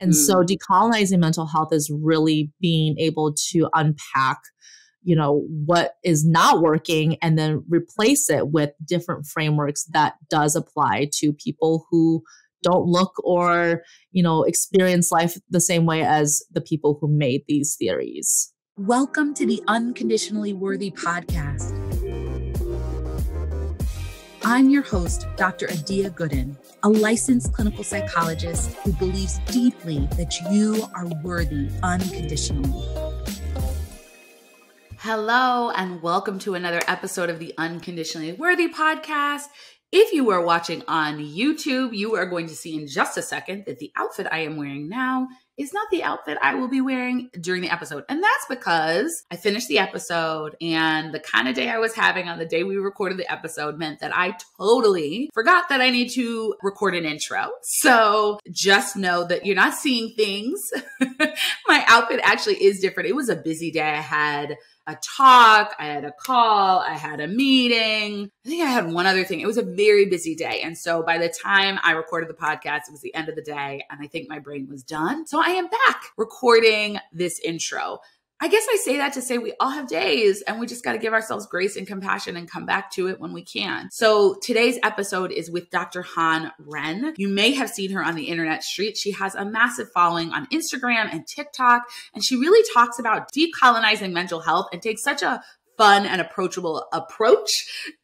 And so decolonizing mental health is really being able to unpack, what is not working and then replace it with different frameworks that does apply to people who don't look or, experience life the same way as the people who made these theories. Welcome to the Unconditionally Worthy Podcast. I'm your host, Dr. Adia Gooden, a licensed clinical psychologist who believes deeply that you are worthy unconditionally. Hello, and welcome to another episode of the Unconditionally Worthy Podcast. If you are watching on YouTube, you are going to see in just a second that the outfit I am wearing now is not the outfit I will be wearing during the episode. And that's because I finished the episode and the kind of day I was having on the day we recorded the episode meant that I totally forgot that I need to record an intro. So just know that you're not seeing things. My outfit actually is different. It was a busy day. I had a talk, I had a call, I had a meeting. I think I had one other thing. It was a very busy day. And so by the time I recorded the podcast, it was the end of the day and I think my brain was done. So I am back recording this intro. I guess I say that to say we all have days and we just got to give ourselves grace and compassion and come back to it when we can. So today's episode is with Dr. Han Ren. You may have seen her on the internet street. She has a massive following on Instagram and TikTok, and she really talks about decolonizing mental health and takes such a fun and approachable approach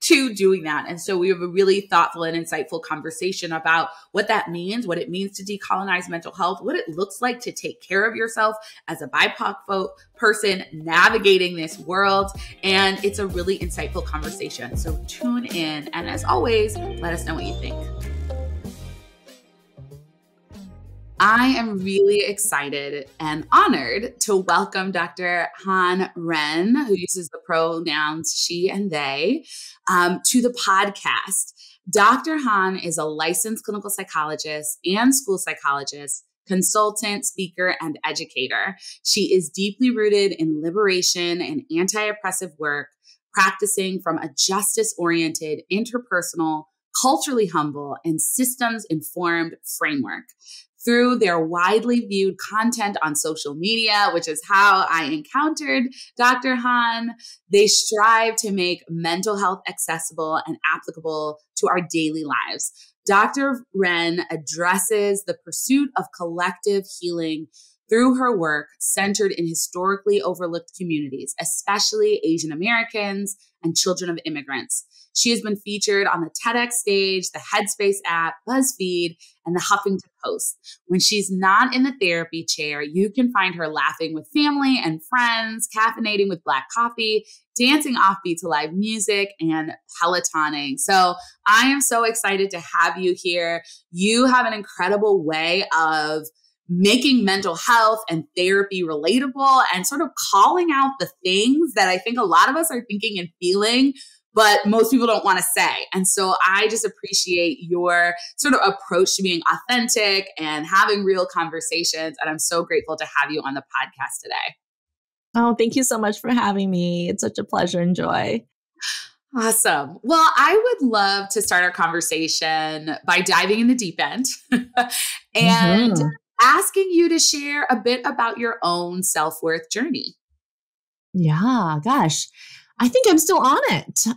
to doing that. And so we have a really thoughtful and insightful conversation about what that means, what it means to decolonize mental health, what it looks like to take care of yourself as a BIPOC person navigating this world. And it's a really insightful conversation. So tune in. And as always, let us know what you think. I am really excited and honored to welcome Dr. Han Ren, who uses the pronouns she and they, to the podcast. Dr. Han is a licensed clinical psychologist and school psychologist, consultant, speaker, and educator. She is deeply rooted in liberation and anti-oppressive work, practicing from a justice-oriented, interpersonal, culturally humble, and systems-informed framework. Through their widely viewed content on social media, which is how I encountered Dr. Han, they strive to make mental health accessible and applicable to our daily lives. Dr. Ren addresses the pursuit of collective healing through her work centered in historically overlooked communities, especially Asian Americans and children of immigrants. She has been featured on the TEDx stage, the Headspace app, BuzzFeed, and the Huffington Post. When she's not in the therapy chair, you can find her laughing with family and friends, caffeinating with Black coffee, dancing offbeat to live music, and Pelotoning. So I am so excited to have you here. You have an incredible way of making mental health and therapy relatable and sort of calling out the things that I think a lot of us are thinking and feeling, but most people don't want to say. And so I just appreciate your sort of approach to being authentic and having real conversations. And I'm so grateful to have you on the podcast today. Oh, thank you so much for having me. It's such a pleasure and joy. Awesome. Well, I would love to start our conversation by diving in the deep end and asking you to share a bit about your own self-worth journey. Yeah, gosh. I think I'm still on it.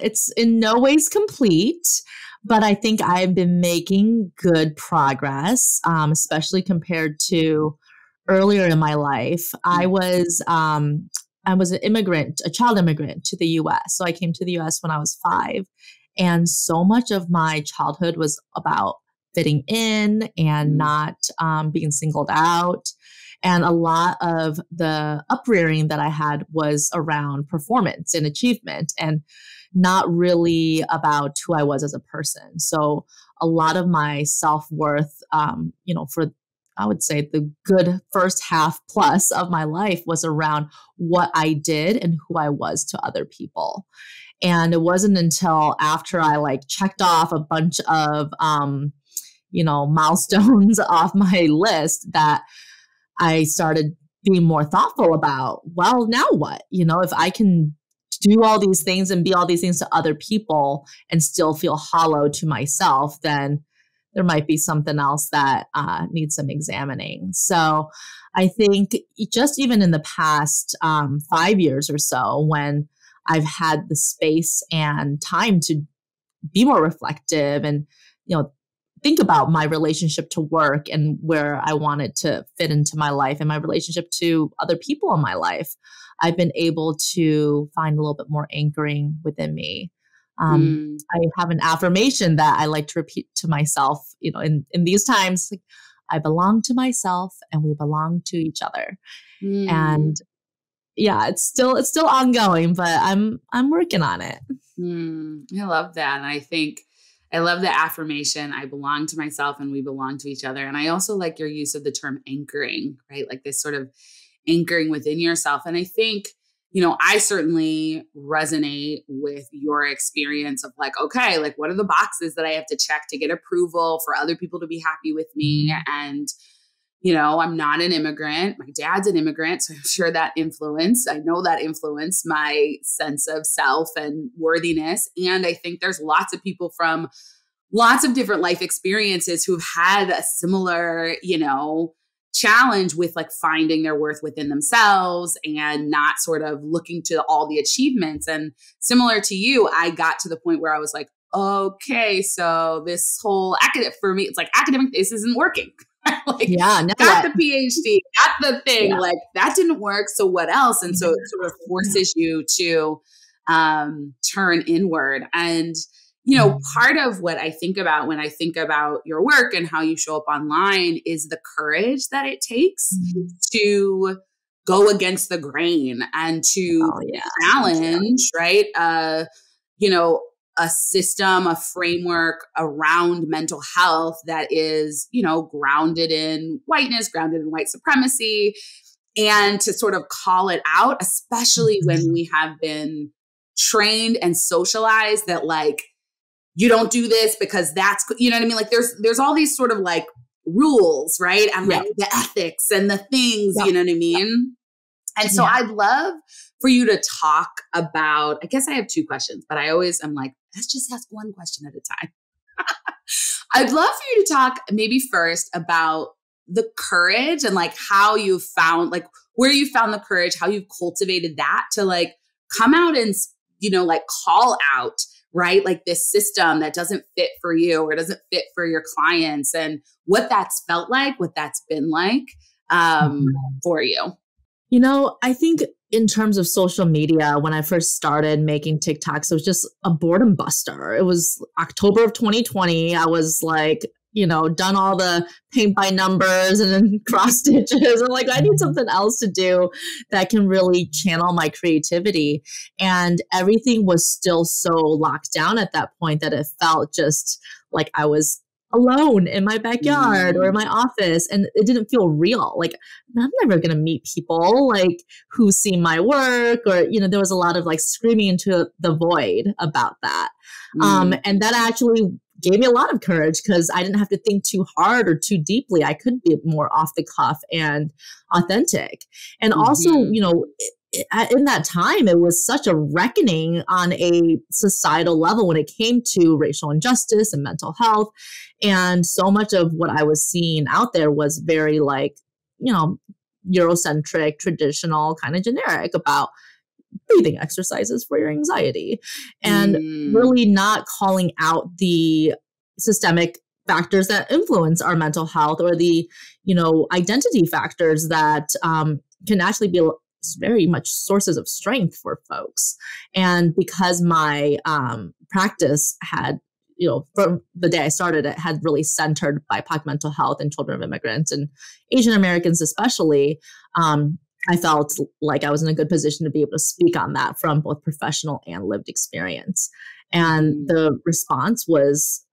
It's in no ways complete, but I think I've been making good progress, especially compared to earlier in my life. I was an immigrant, a child immigrant to the U.S. So I came to the U.S. when I was 5. And so much of my childhood was about fitting in and not being singled out. And a lot of the uprearing that I had was around performance and achievement and not really about who I was as a person. So a lot of my self-worth, for I would say the good first half plus of my life was around what I did and who I was to other people. And it wasn't until after I checked off a bunch of, milestones off my list that I started being more thoughtful about, well, now what? If I can do all these things and be all these things to other people and still feel hollow to myself, then there might be something else that needs some examining. So I think just even in the past 5 years or so, when I've had the space and time to be more reflective and, think about my relationship to work and where I want it to fit into my life and my relationship to other people in my life, I've been able to find a little bit more anchoring within me. I have an affirmation that I like to repeat to myself, in these times, like, I belong to myself and we belong to each other. And yeah, it's still ongoing, but I'm working on it. I love that. And I love the affirmation, I belong to myself and we belong to each other. And I also like your use of the term anchoring, right? Like this sort of anchoring within yourself. And I think, I certainly resonate with your experience of like, okay, like what are the boxes that I have to check to get approval for other people to be happy with me? And, I'm not an immigrant. My dad's an immigrant. So I'm sure that I know that influenced my sense of self and worthiness. And I think there's lots of people from lots of different life experiences who've had a similar, challenge with like finding their worth within themselves and not sort of looking to all the achievements. And similar to you, I got to the point where I was like, okay, so this whole for me, it's like academic, this isn't working. Like, got the PhD, got the thing, like that didn't work. So what else? And so it sort of forces you to turn inward. And, part of what I think about when I think about your work and how you show up online is the courage that it takes to go against the grain and to challenge, right? A system, a framework around mental health that is, grounded in whiteness, grounded in white supremacy, and to sort of call it out, especially when we have been trained and socialized that like, you don't do this because that's, you know what I mean? Like there's all these sort of like rules, right? And like the ethics and the things, you know what I mean? And so I'd love for you to talk about, I guess I have two questions, but I always am like, let's just ask one question at a time. I'd love for you to talk maybe first about the courage and like how you found, like where you found the courage, how you've cultivated that to like come out and, like call out, right? Like this system that doesn't fit for you or doesn't fit for your clients and what that's felt like, what that's been like for you. I think in terms of social media, when I first started making TikToks, it was just a boredom buster. It was October of 2020. I was like, done all the paint by numbers and then cross stitches. I'm like, I need something else to do that can really channel my creativity. And everything was still so locked down at that point that it felt just like I was alone in my backyard or in my office, and it didn't feel real. Like I'm never going to meet people like who see my work, or there was a lot of like screaming into the void about that. And that actually gave me a lot of courage because I didn't have to think too hard or too deeply. I could be more off the cuff and authentic. And also, in that time, it was such a reckoning on a societal level when it came to racial injustice and mental health. And so much of what I was seeing out there was very like, Eurocentric, traditional, kind of generic about breathing exercises for your anxiety and really not calling out the systemic factors that influence our mental health or the, identity factors that can actually be very much sources of strength for folks. And because my practice had, from the day I started, it had really centered BIPOC mental health and children of immigrants and Asian Americans especially, I felt like I was in a good position to be able to speak on that from both professional and lived experience. And the response was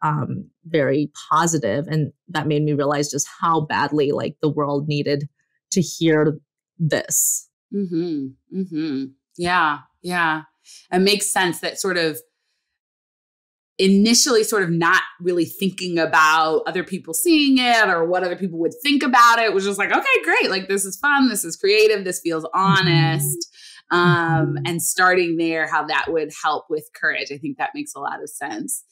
very positive, and that made me realize just how badly like the world needed to hear this. Yeah. It makes sense that sort of initially sort of not really thinking about other people seeing it or what other people would think about it. It was just like, okay, great. Like this is fun. This is creative. This feels honest. And starting there, how that would help with courage. I think that makes a lot of sense.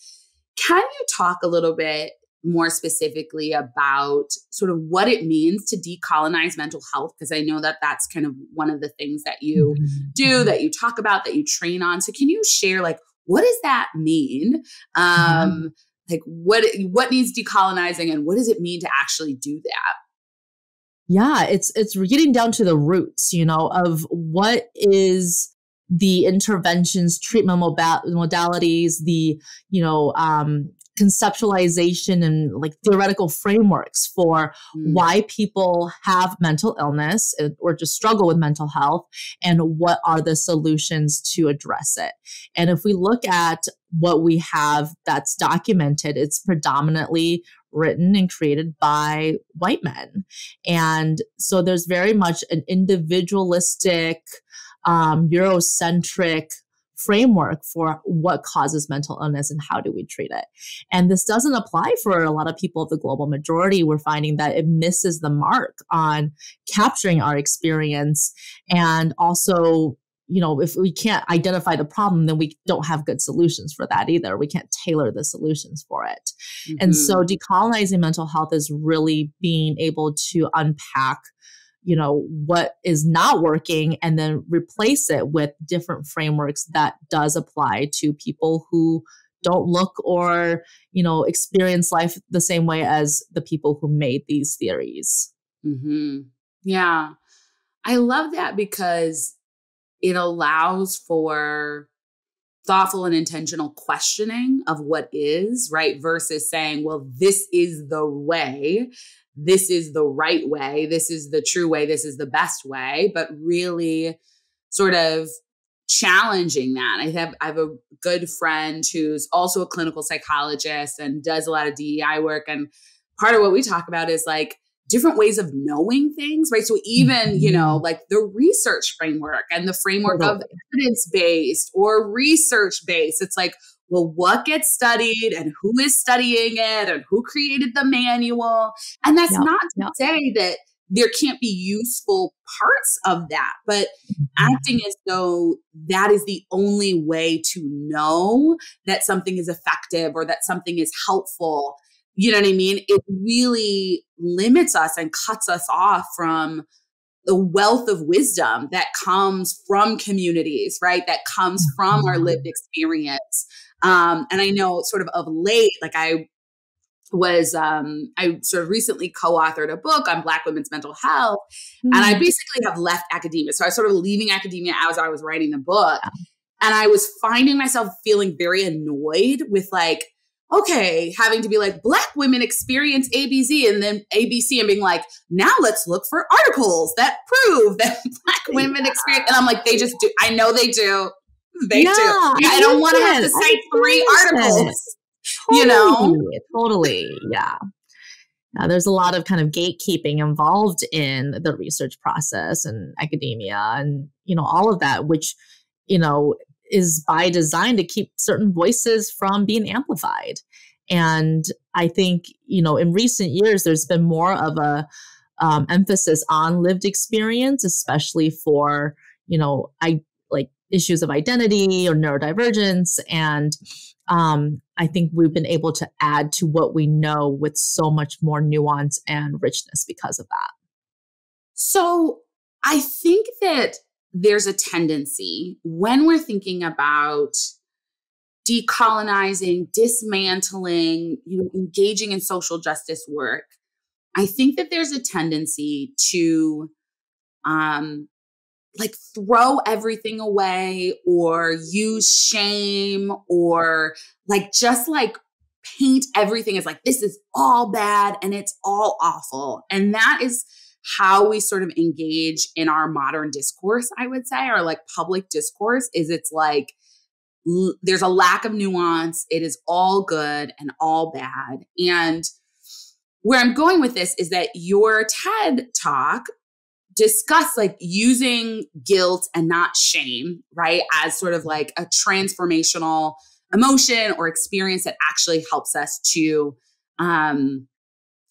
Can you talk a little bit more specifically about sort of what it means to decolonize mental health, because I know that that's kind of one of the things that you do, that you talk about, that you train on. So can you share, like, what does that mean? Like what needs decolonizing, and what does it mean to actually do that? Yeah, it's getting down to the roots, of what is the interventions, treatment modalities, the, conceptualization and like theoretical frameworks for why people have mental illness or just struggle with mental health, and what are the solutions to address it. And if we look at what we have that's documented, it's predominantly written and created by white men. And so there's very much an individualistic, Eurocentric framework for what causes mental illness and how do we treat it. And this doesn't apply for a lot of people of the global majority. We're finding that it misses the mark on capturing our experience. And also, if we can't identify the problem, then we don't have good solutions for that either. We can't tailor the solutions for it. And so decolonizing mental health is really being able to unpack what is not working, and then replace it with different frameworks that does apply to people who don't look or, experience life the same way as the people who made these theories. Yeah. I love that, because it allows for thoughtful and intentional questioning of what is, right? Versus saying, well, this is the way. This is the right way. This is the true way. This is the best way. But really sort of challenging that. I have a good friend who's also a clinical psychologist and does a lot of DEI work. And part of what we talk about is like different ways of knowing things, right? So even, like the research framework and the framework of evidence-based or research-based, it's like, well, what gets studied and who is studying it and who created the manual? And that's not to say that there can't be useful parts of that, but acting as though that is the only way to know that something is effective or that something is helpful. You know what I mean? It really limits us and cuts us off from the wealth of wisdom that comes from communities, right? That comes from our lived experience. And I know sort of late, like I sort of recently co-authored a book on Black women's mental health, and I basically have left academia. So I was sort of leaving academia as I was writing the book. And I was finding myself feeling very annoyed with like, okay, having to be like, Black women experience ABC and then ABC, and being like, now let's look for articles that prove that Black women experience. And I'm like, they just do. I know they do. They do. I don't want to have to cite 3 articles. Totally. Yeah. There's a lot of kind of gatekeeping involved in the research process and academia and, all of that, which, is by design to keep certain voices from being amplified. And I think, in recent years, there's been more of a emphasis on lived experience, especially for, issues of identity or neurodivergence. And I think we've been able to add to what we know with so much more nuance and richness because of that. So I think that there's a tendency when we're thinking about decolonizing, dismantling, engaging in social justice work, I think that there's a tendency to throw everything away or use shame or just paint everything as like, this is all bad and it's all awful. And that is how we sort of engage in our modern discourse, I would say, or public discourse, is it's like, there's a lack of nuance. It is all good and all bad. And where I'm going with this is that your TED Talk discuss using guilt and not shame, right, as sort of a transformational emotion or experience that actually helps us to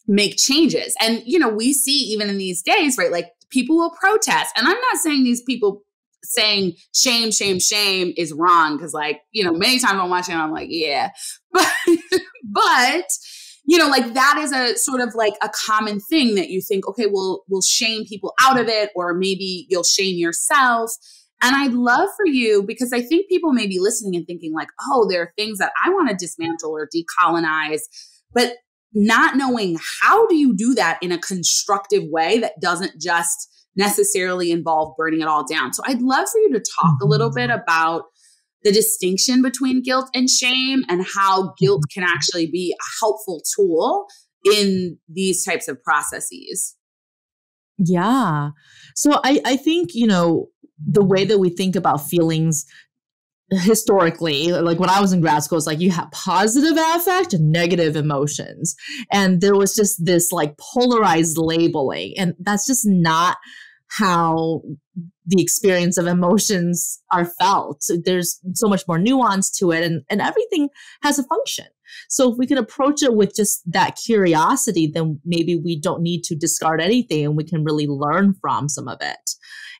make changes. And, we see even in these days, right, people will protest. And I'm not saying these people saying shame, shame, shame is wrong. Cause many times I'm watching, I'm like, yeah, but like that is a sort of like a common thing that you think, okay, we'll shame people out of it, or maybe you'll shame yourself. And I'd love for you, because I think people may be listening and thinking like, oh, there are things that I want to dismantle or decolonize, but not knowing how do you do that in a constructive way that doesn't just necessarily involve burning it all down. So I'd love for you to talk a little bit about the distinction between guilt and shame, and how guilt can actually be a helpful tool in these types of processes. Yeah. So I think, the way that we think about feelings historically, like when I was in grad school, it's like you have positive affect and negative emotions. And there was just this like polarized labeling. And that's just not how the experience of emotions are felt. There's so much more nuance to it, and everything has a function. So if we can approach it with just that curiosity, then maybe we don't need to discard anything, and we can really learn from some of it.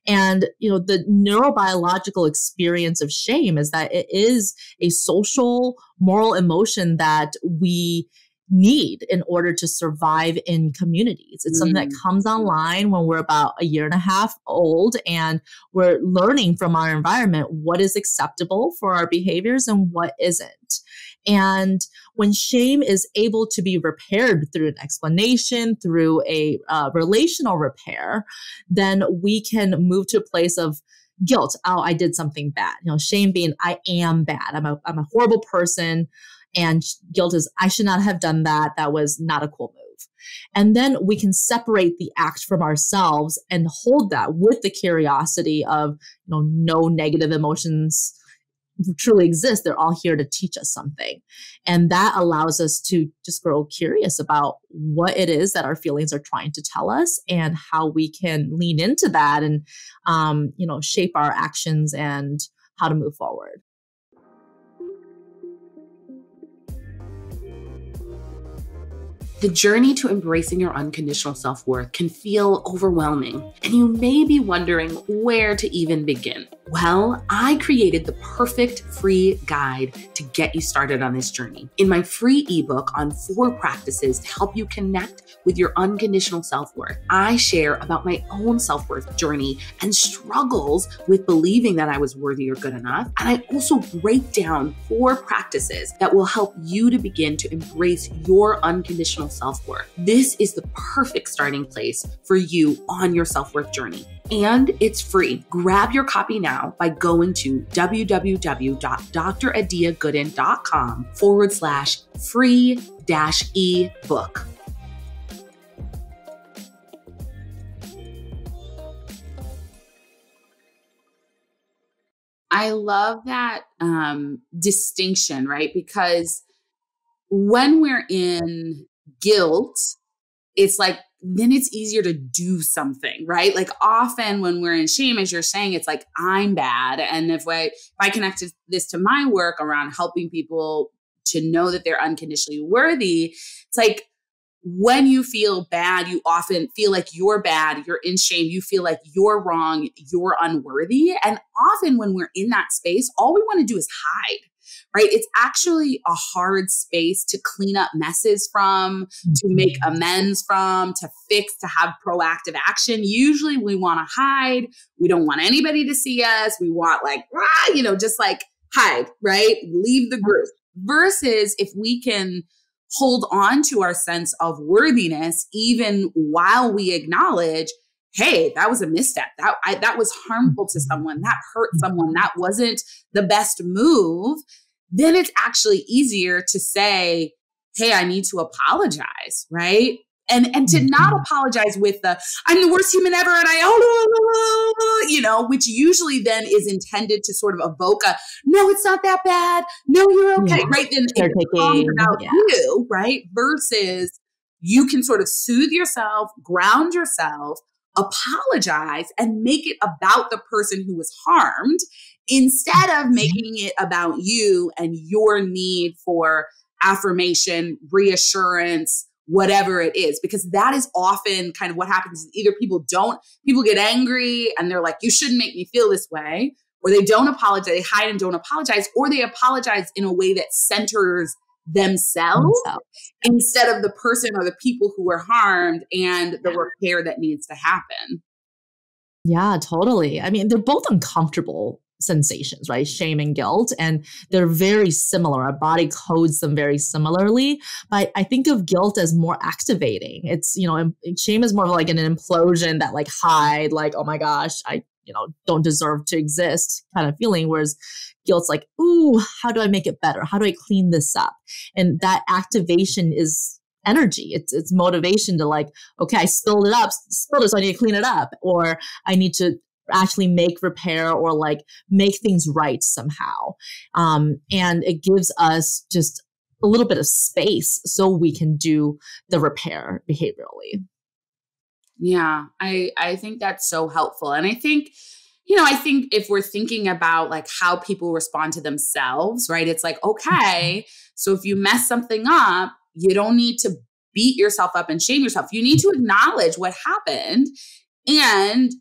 And, the neurobiological experience of shame is that it is a social, moral emotion that we need in order to survive in communities. It's something that comes online when we're about a year and a half old, and we're learning from our environment what is acceptable for our behaviors and what isn't. And when shame is able to be repaired through an explanation, through a relational repair, then we can move to a place of guilt. Oh, I did something bad. Shame being I am bad. I'm a horrible person. And guilt is I should not have done that. That was not a cool move. And then we can separate the act from ourselves and hold that with the curiosity of, no negative emotions truly exist. They're all here to teach us something. And that allows us to just grow curious about what it is that our feelings are trying to tell us, and how we can lean into that and, shape our actions and how to move forward. The journey to embracing your unconditional self-worth can feel overwhelming, and you may be wondering where to even begin. Well, I created the perfect free guide to get you started on this journey. In my free ebook on 4 practices to help you connect with your unconditional self-worth, I share about my own self-worth journey and struggles with believing that I was worthy or good enough. And I also break down 4 practices that will help you to begin to embrace your unconditional self-worth. This is the perfect starting place for you on your self-worth journey. And it's free. Grab your copy now by going to www.dradiagooden.com/free-ebook. I love that distinction, right? Because when we're in guilt, it's like, then it's easier to do something, right? Like often when we're in shame, as you're saying, it's like, I'm bad. And if I connected this to my work around helping people to know that they're unconditionally worthy, it's like when you feel bad, you often feel like you're bad, you're in shame, you feel like you're wrong, you're unworthy. And often when we're in that space, all we want to do is hide. Right? It's actually a hard space to clean up messes from, to make amends from, to fix, to have proactive action. Usually we want to hide. We don't want anybody to see us. We want just like hide, right? Leave the group. Versus if we can hold on to our sense of worthiness, even while we acknowledge, hey, that was a misstep. That was harmful to someone. That hurt someone. That wasn't the best move. Then it's actually easier to say, hey, I need to apologize, right? And to not apologize with I'm the worst human ever and which usually then is intended to sort of evoke no, it's not that bad. No, you're okay, right? Then it becomes about you, right? Versus you can sort of soothe yourself, ground yourself, apologize, and make it about the person who was harmed, instead of making it about you and your need for affirmation, reassurance, whatever it is, because that is often kind of what happens. Either people get angry and they're like, you shouldn't make me feel this way, or they don't apologize, they hide and don't apologize, or they apologize in a way that centers themselves instead of the person or the people who were harmed and the repair that needs to happen. Yeah, totally. I mean, they're both uncomfortable sensations, right? Shame and guilt. And they're very similar. Our body codes them very similarly. But I think of guilt as more activating. It's, shame is more of like an implosion that like hide, like, oh my gosh, I don't deserve to exist kind of feeling. Whereas guilt's like, ooh, how do I make it better? How do I clean this up? And that activation is energy. It's motivation to like, okay, I spilled it, so I need to clean it up, or I need to actually make repair or like make things right somehow. And it gives us just a little bit of space so we can do the repair behaviorally. Yeah, I think that's so helpful. And I think if we're thinking about like how people respond to themselves, right? It's like, okay, so if you mess something up, you don't need to beat yourself up and shame yourself. You need to acknowledge what happened and,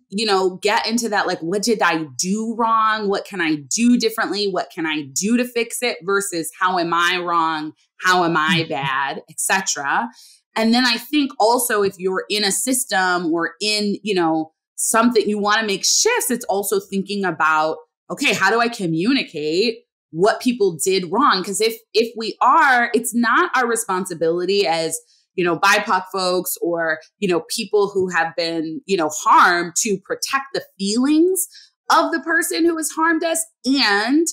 get into that, like, what did I do wrong? What can I do differently? What can I do to fix it versus how am I wrong? How am I bad, etc. And then I think also if you're in a system or in, something you want to make shifts, it's also thinking about, okay, how do I communicate what people did wrong? Because if we are, it's not our responsibility as, BIPOC folks or, people who have been, harmed to protect the feelings of the person who has harmed us. And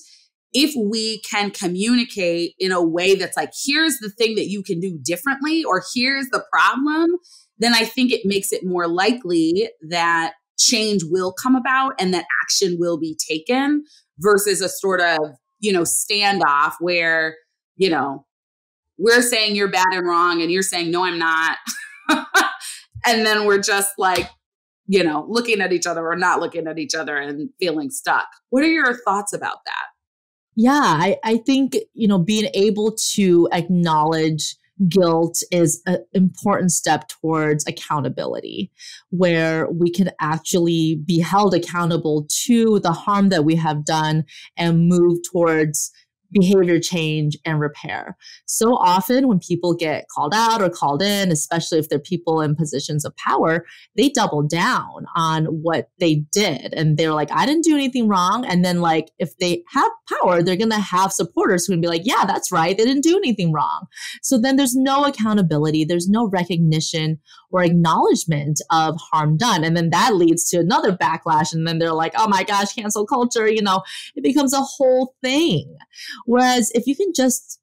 if we can communicate in a way that's like, here's the thing that you can do differently, or here's the problem, then I think it makes it more likely that change will come about and that action will be taken versus a sort of, standoff where, we're saying you're bad and wrong and you're saying, no, I'm not. And then we're just like, looking at each other or not looking at each other and feeling stuck. What are your thoughts about that? Yeah, I think, being able to acknowledge guilt is an important step towards accountability, where we can actually be held accountable to the harm that we have done and move towards behavior change and repair. So often when people get called out or called in, especially if they're people in positions of power, they double down on what they did. And they're like, I didn't do anything wrong. And then like, if they have power, they're going to have supporters who can be like, yeah, that's right. They didn't do anything wrong. So then there's no accountability. There's no recognition or acknowledgement of harm done. And then that leads to another backlash. And then they're like, oh my gosh, cancel culture, it becomes a whole thing. Whereas if you can just,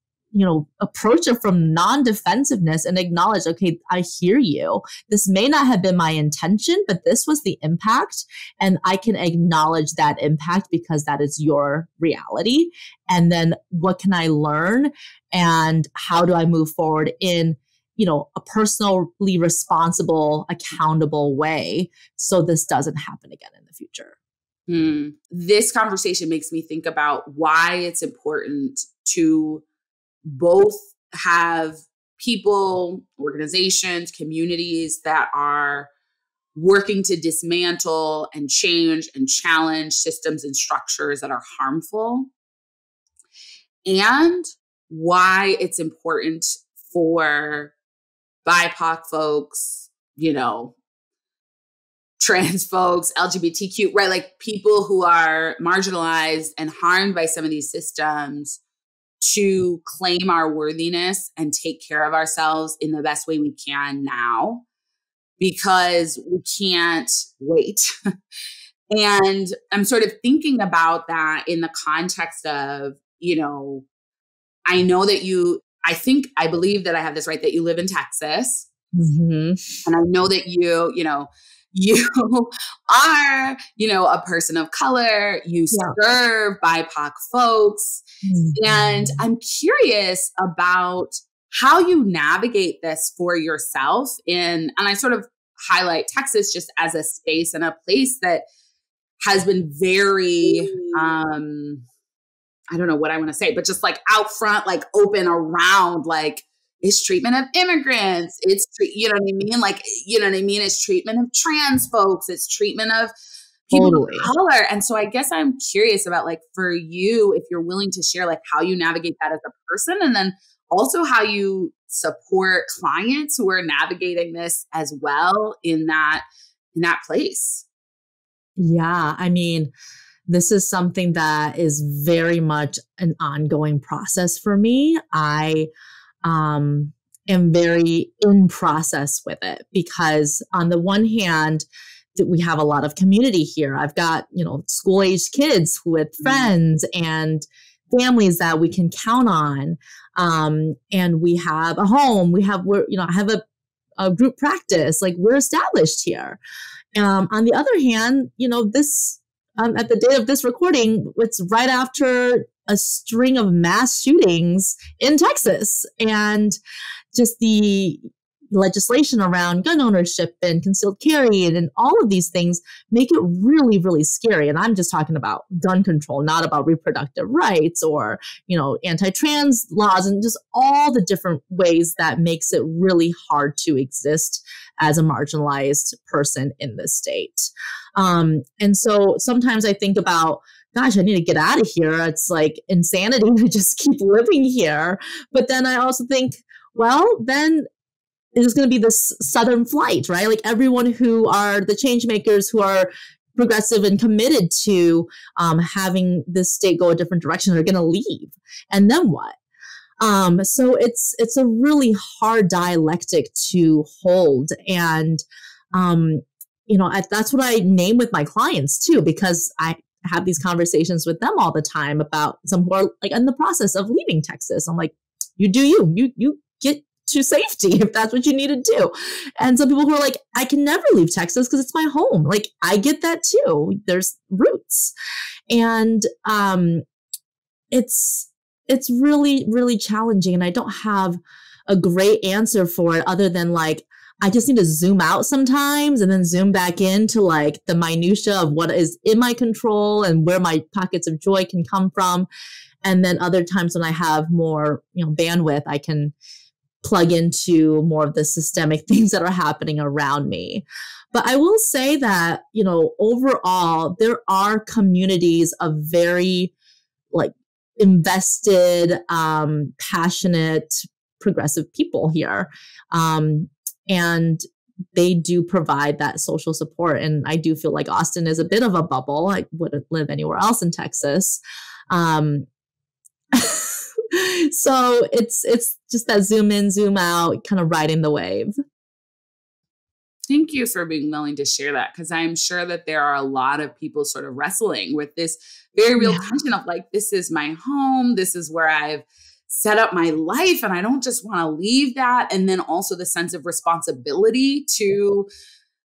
approach it from non-defensiveness and acknowledge, okay, I hear you. This may not have been my intention, but this was the impact. And I can acknowledge that impact because that is your reality. And then what can I learn? And how do I move forward in, a personally responsible, accountable way so this doesn't happen again in the future? This conversation makes me think about why it's important to both have people, organizations, communities that are working to dismantle and change and challenge systems and structures that are harmful, and why it's important for BIPOC folks, trans folks, LGBTQ, right? Like people who are marginalized and harmed by some of these systems to claim our worthiness and take care of ourselves in the best way we can now, because we can't wait. And I'm sort of thinking about that in the context of, I know that I believe that I have this right, that you live in Texas. Mm-hmm. And I know that you are, a person of color, you serve BIPOC folks. Mm-hmm. And I'm curious about how you navigate this for yourself and I sort of highlight Texas just as a space and a place that has been very, I don't know what I want to say, but just like out front, like open around, like it's treatment of immigrants. It's, you know what I mean? Like, you know what I mean? It's treatment of trans folks. It's treatment of people of color. And so I guess I'm curious about like, for you, if you're willing to share like how you navigate that as a person, and then also how you support clients who are navigating this as well in that place. Yeah. I mean, this is something that is very much an ongoing process for me. I am very in process with it because on the one hand, that we have a lot of community here. I've got, school-aged kids with friends and families that we can count on. And we have a home. I have a group practice. Like, we're established here. On the other hand, this at the date of this recording, it's right after a string of mass shootings in Texas, and just the legislation around gun ownership and concealed carry and all of these things make it really, really scary. And I'm just talking about gun control, not about reproductive rights or, anti-trans laws and just all the different ways that makes it really hard to exist as a marginalized person in this state. And so sometimes I think about, gosh, I need to get out of here. It's like insanity to just keep living here. But then I also think, well, then there's going to be this southern flight, right? Like, everyone who are the change makers who are progressive and committed to having this state go a different direction are going to leave. And then what? So it's a really hard dialectic to hold. And, that's what I name with my clients too, because I have these conversations with them all the time about some who are like in the process of leaving Texas. I'm like, you do you get to safety if that's what you need to do. And some people who are like, I can never leave Texas because it's my home. Like, I get that too. There's roots. And it's really, really challenging. And I don't have a great answer for it other than like, I just need to zoom out sometimes and then zoom back into like the minutia of what is in my control and where my pockets of joy can come from. And then other times when I have more, bandwidth, I can plug into more of the systemic things that are happening around me. But I will say that, overall, there are communities of very like invested, passionate, progressive people here. And they do provide that social support. And I do feel like Austin is a bit of a bubble. I wouldn't live anywhere else in Texas. So it's just that zoom in, zoom out, kind of riding the wave. Thank you for being willing to share that, because I'm sure that there are a lot of people sort of wrestling with this very real tension of like, this is my home. This is where I've set up my life and I don't just want to leave that. And then also the sense of responsibility to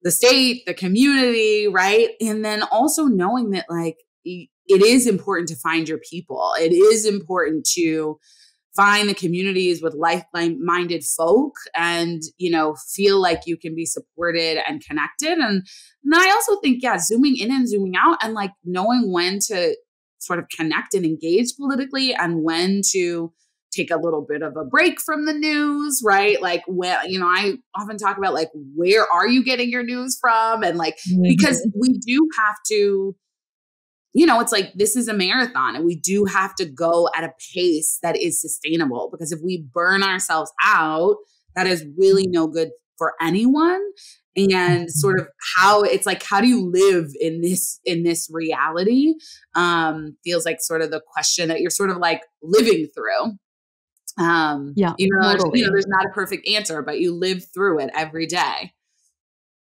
the state, the community, right? And then also knowing that like, it is important to find your people. It is important to find the communities with like-minded folk and, feel like you can be supported and connected. And I also think, zooming in and zooming out and like knowing when to sort of connect and engage politically and when to take a little bit of a break from the news, right? Like when, I often talk about like, where are you getting your news from? And like, because we do have to, it's like, this is a marathon and we do have to go at a pace that is sustainable, because if we burn ourselves out, that is really no good for anyone. And sort of how it's like, how do you live in this reality? Feels like sort of the question that you're sort of like living through. Totally. There's not a perfect answer, but you live through it every day.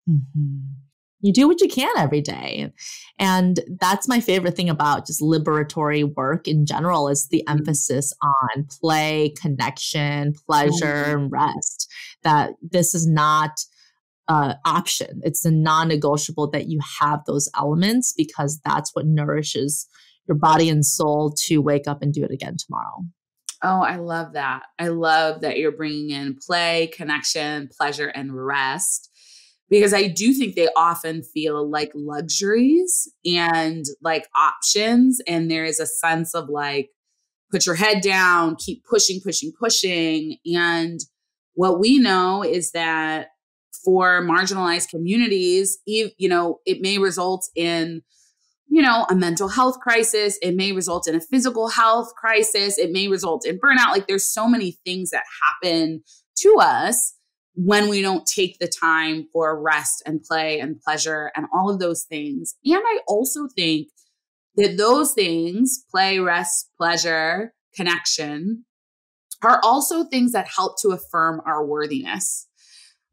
Mm-hmm. You do what you can every day. And that's my favorite thing about just liberatory work in general is the emphasis on play, connection, pleasure, and rest. That this is not an option. It's a non-negotiable that you have those elements, because that's what nourishes your body and soul to wake up and do it again tomorrow. Oh, I love that. I love that you're bringing in play, connection, pleasure, and rest, because I do think they often feel like luxuries and like options. And there is a sense of like, put your head down, keep pushing. And what we know is that for marginalized communities, it may result in, a mental health crisis. It may result in a physical health crisis. It may result in burnout. Like there's so many things that happen to us when we don't take the time for rest and play and pleasure and all of those things. And I also think that those things, play, rest, pleasure, connection, are also things that help to affirm our worthiness.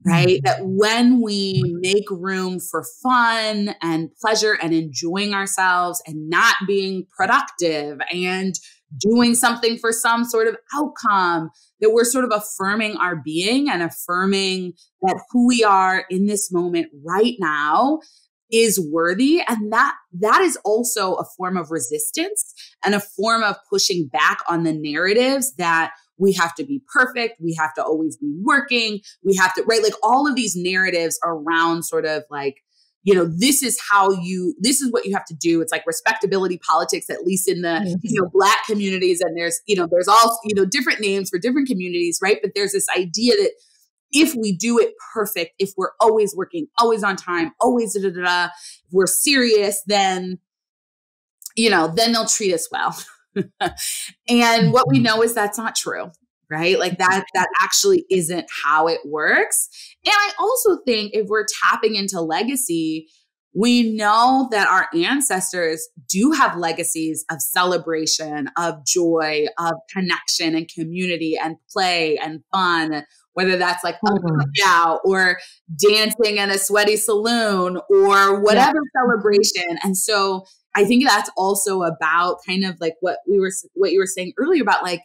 Right? That when we make room for fun and pleasure and enjoying ourselves and not being productive and doing something for some sort of outcome, that we're sort of affirming our being and affirming that who we are in this moment right now is worthy. And that is also a form of resistance and a form of pushing back on the narratives that we have to be perfect. We have to always be working. We have to, right? Like all of these narratives around sort of like, this is what you have to do. It's like respectability politics, at least in the, Black communities. And there's all, different names for different communities, right? But there's this idea that if we do it perfect, if we're always working, always on time, always if we're serious, then they'll treat us well. And what we know is that's not true, right? Like that actually isn't how it works. And I also think if we're tapping into legacy, we know that our ancestors do have legacies of celebration, of joy, of connection and community and play and fun, whether that's like a cookout or dancing in a sweaty saloon or whatever celebration. And so I think that's also about kind of like what you were saying earlier about like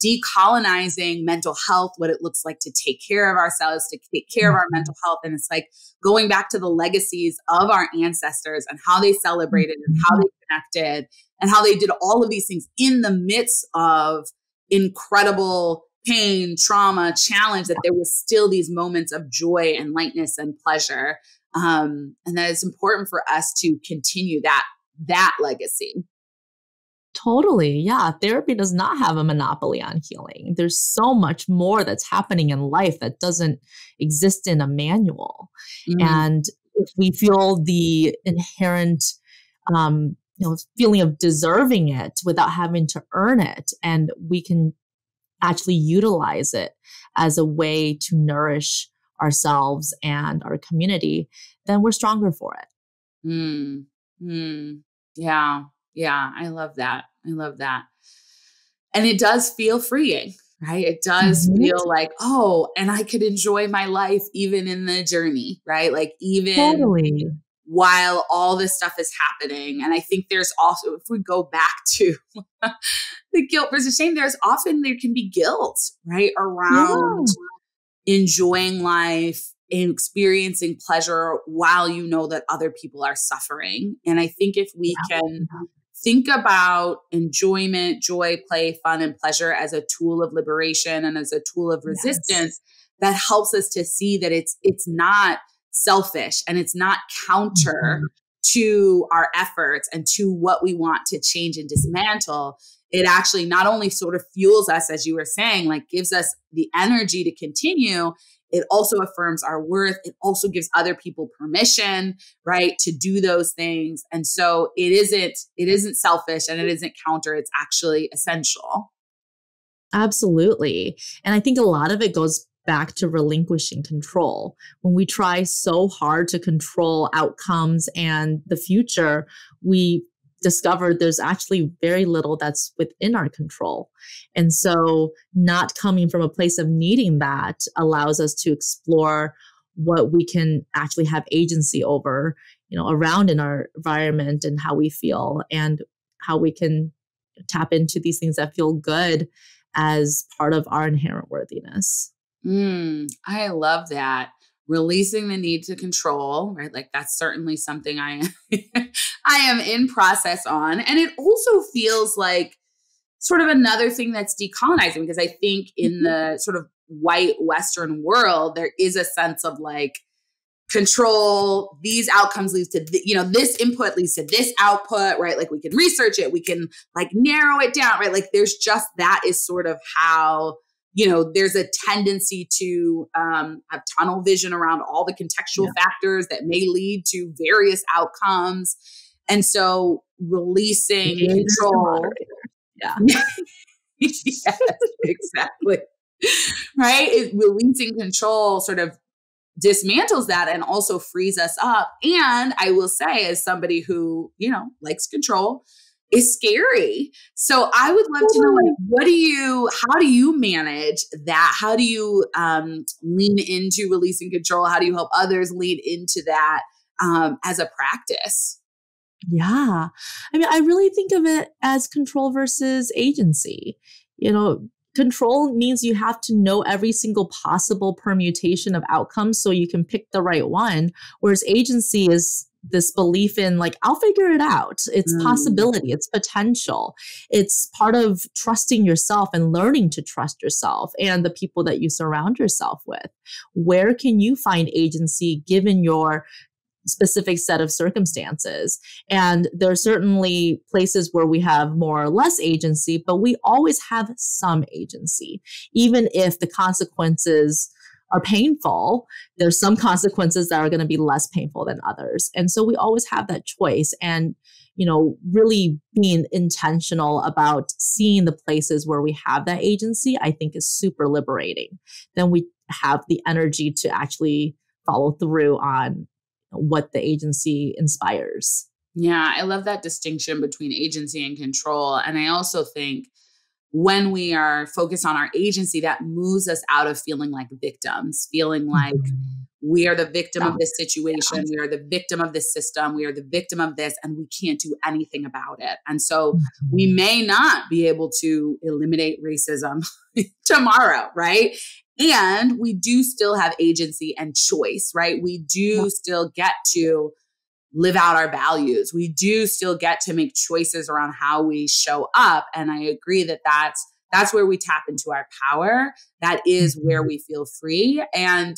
decolonizing mental health, what it looks like to take care of ourselves, to take care of our mental health. And it's like going back to the legacies of our ancestors and how they celebrated and how they connected and how they did all of these things in the midst of incredible pain, trauma, challenge, that there was still these moments of joy and lightness and pleasure. And that it's important for us to continue that legacy. Totally. Yeah. Therapy does not have a monopoly on healing. There's so much more that's happening in life that doesn't exist in a manual. And if we feel the inherent, feeling of deserving it without having to earn it, and we can actually utilize it as a way to nourish ourselves and our community, then we're stronger for it. Yeah. I love that. And it does feel freeing, right? It does feel like, and I could enjoy my life even in the journey, right? Like even while all this stuff is happening. And I think there's also, if we go back to the guilt versus shame, there can be guilt, right? Around enjoying life, experiencing pleasure while you know that other people are suffering. And I think if we can think about enjoyment, joy, play, fun, and pleasure as a tool of liberation and as a tool of resistance, that helps us to see that it's not selfish and it's not counter to our efforts and to what we want to change and dismantle. It actually not only sort of fuels us, as you were saying, like gives us the energy to continue, it also affirms our worth. It also gives other people permission, right, to do those things. And so it isn't selfish and it isn't counter. It's actually essential. Absolutely. And I think a lot of it goes back to relinquishing control. When we try so hard to control outcomes and the future, we discovered there's actually very little that's within our control. And so not coming from a place of needing that allows us to explore what we can actually have agency over, around in our environment and how we feel and how we can tap into these things that feel good as part of our inherent worthiness. I love that. Releasing the need to control, right? Like that's certainly something I am in process on. And it also feels like sort of another thing that's decolonizing, because I think in the sort of white Western world, there is a sense of like control, these outcomes leads to, this input leads to this output, right? Like we can research it, we can like narrow it down, right? Like there's just, that is sort of how, there's a tendency to have tunnel vision around all the contextual factors that may lead to various outcomes. And so releasing Mediators and control. moderators. Yeah. Yes, exactly. Right? Releasing control sort of dismantles that and also frees us up. And I will say, as somebody who, likes control, is scary. So I would love to know, how do you manage that? How do you lean into releasing control? How do you help others lean into that as a practice? Yeah. I mean, I really think of it as control versus agency. Control means you have to know every single possible permutation of outcomes so you can pick the right one. Whereas agency is this belief in I'll figure it out. It's possibility, it's potential. It's part of trusting yourself and learning to trust yourself and the people that you surround yourself with. Where can you find agency given your specific set of circumstances? And there are certainly places where we have more or less agency, but we always have some agency. Even if the consequences are painful, there's some consequences that are going to be less painful than others. And so we always have that choice. And really being intentional about seeing the places where we have that agency, I think is super liberating. Then we have the energy to actually follow through on what the agency inspires. Yeah, I love that distinction between agency and control. And I also think when we are focused on our agency, that moves us out of feeling like victims, feeling like we are the victim of this situation. We are the victim of this system. We are the victim of this, and we can't do anything about it. And so we may not be able to eliminate racism tomorrow, right? And we do still have agency and choice, right? We do still get to live out our values. We do still get to make choices around how we show up. And I agree that that's where we tap into our power. That is where we feel free. And,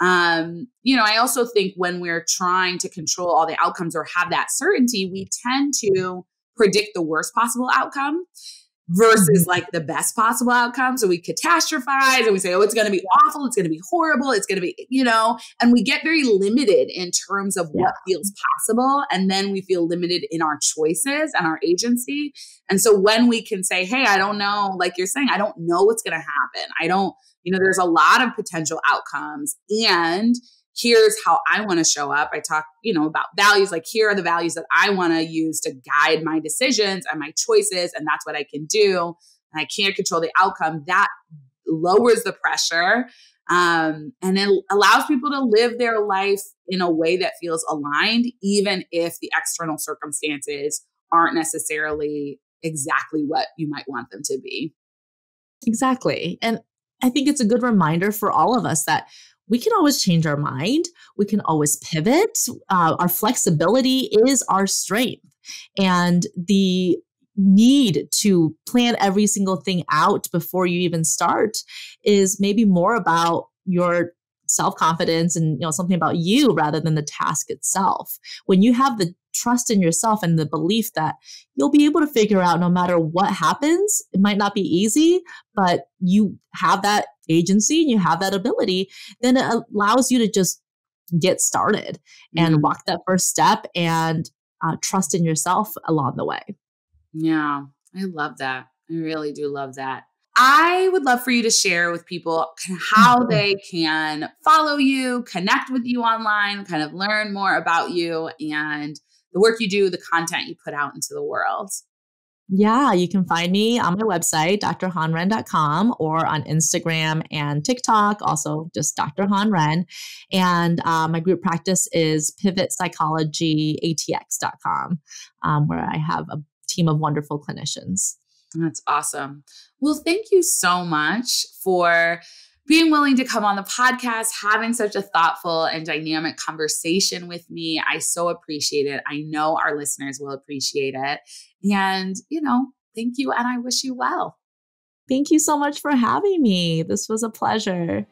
I also think when we're trying to control all the outcomes or have that certainty, we tend to predict the worst possible outcome versus the best possible outcome. So we catastrophize and we say, oh, it's going to be awful. It's going to be horrible. It's going to be, and we get very limited in terms of what feels possible. And then we feel limited in our choices and our agency. And so when we can say, hey, I don't know, like you're saying, I don't know what's going to happen. I don't, there's a lot of potential outcomes, and here's how I want to show up. I talk, about values, here are the values that I want to use to guide my decisions and my choices. And that's what I can do. And I can't control the outcome. That lowers the pressure. And it allows people to live their life in a way that feels aligned, even if the external circumstances aren't necessarily exactly what you might want them to be. Exactly. And I think it's a good reminder for all of us that we can always change our mind. We can always pivot. Our flexibility is our strength. And the need to plan every single thing out before you even start is maybe more about your self-confidence and something about you rather than the task itself. When you have the trust in yourself and the belief that you'll be able to figure out no matter what happens, it might not be easy, but you have that agency and you have that ability, then it allows you to just get started and walk that first step and trust in yourself along the way. Yeah, I love that. I really do love that. I would love for you to share with people kind of how they can follow you, connect with you online, kind of learn more about you and the work you do, the content you put out into the world. Yeah, you can find me on my website, drhanren.com, or on Instagram and TikTok, also just Dr. Han Ren. And my group practice is pivotpsychologyatx.com, where I have a team of wonderful clinicians. That's awesome. Well, thank you so much for being willing to come on the podcast, having such a thoughtful and dynamic conversation with me. I so appreciate it. I know our listeners will appreciate it. And, thank you. And I wish you well. Thank you so much for having me. This was a pleasure.